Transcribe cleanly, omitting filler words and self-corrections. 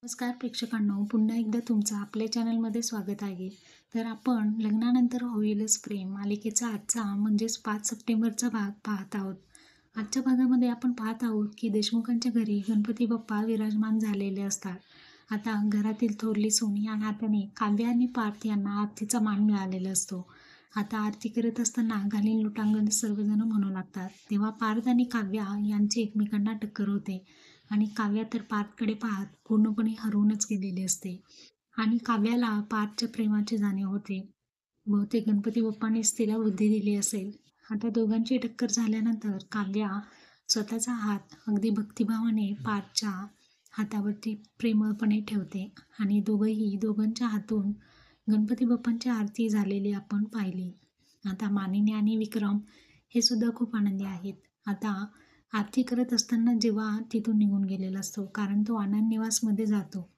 नमस्कार प्रेक्षकांनो, पुन्हा एकदा तुमचं आपल्या चॅनलमध्ये स्वागत आहे. तर आपण लग्नानंतर होईलच प्रेम मालिकेचा आजचा म्हणजेच 5 सप्टेंबरचा भाग पाहत आहोत. आजच्या भागामध्ये आपण पाहत आहोत की देशमुखांच्या घरी गणपती बाप्पा विराजमान झालेले असतात. आता घरातील थोरली सोनी या नात्याने काव्य आणि पार्थ यांना आरतीचा मान मिळालेला असतो. आता आरती करत असताना घालीन लोटांगण सर्वजण म्हणू लागतात. तेव्हा पार्थ आणि काव्या यांची एकमेकांना टक्कर होते आणि काव्या तर पार्थकडे पाहत पूर्णपणे हरवूनच गेलेली असते आणि काव्याला पार्थच्या प्रेमाची जाणीव होते. बहुतेक गणपती बाप्पानेच तिला बुद्धी दिली असेल. आता दोघांची टक्कर झाल्यानंतर काव्या स्वतःचा हात अगदी भक्तिभावाने पार्थच्या हातावरती प्रेमळपणे ठेवते आणि दोघांच्या हातून गणपती बाप्पांची आरती झालेली आपण पाहिली. आता मानिनी आणि विक्रम हे सुद्धा खूप आनंदी आहेत. आता आरती करत असताना जेव्हा तिथून निघून गेलेला असतो, कारण तो आनंद निवासमध्ये जातो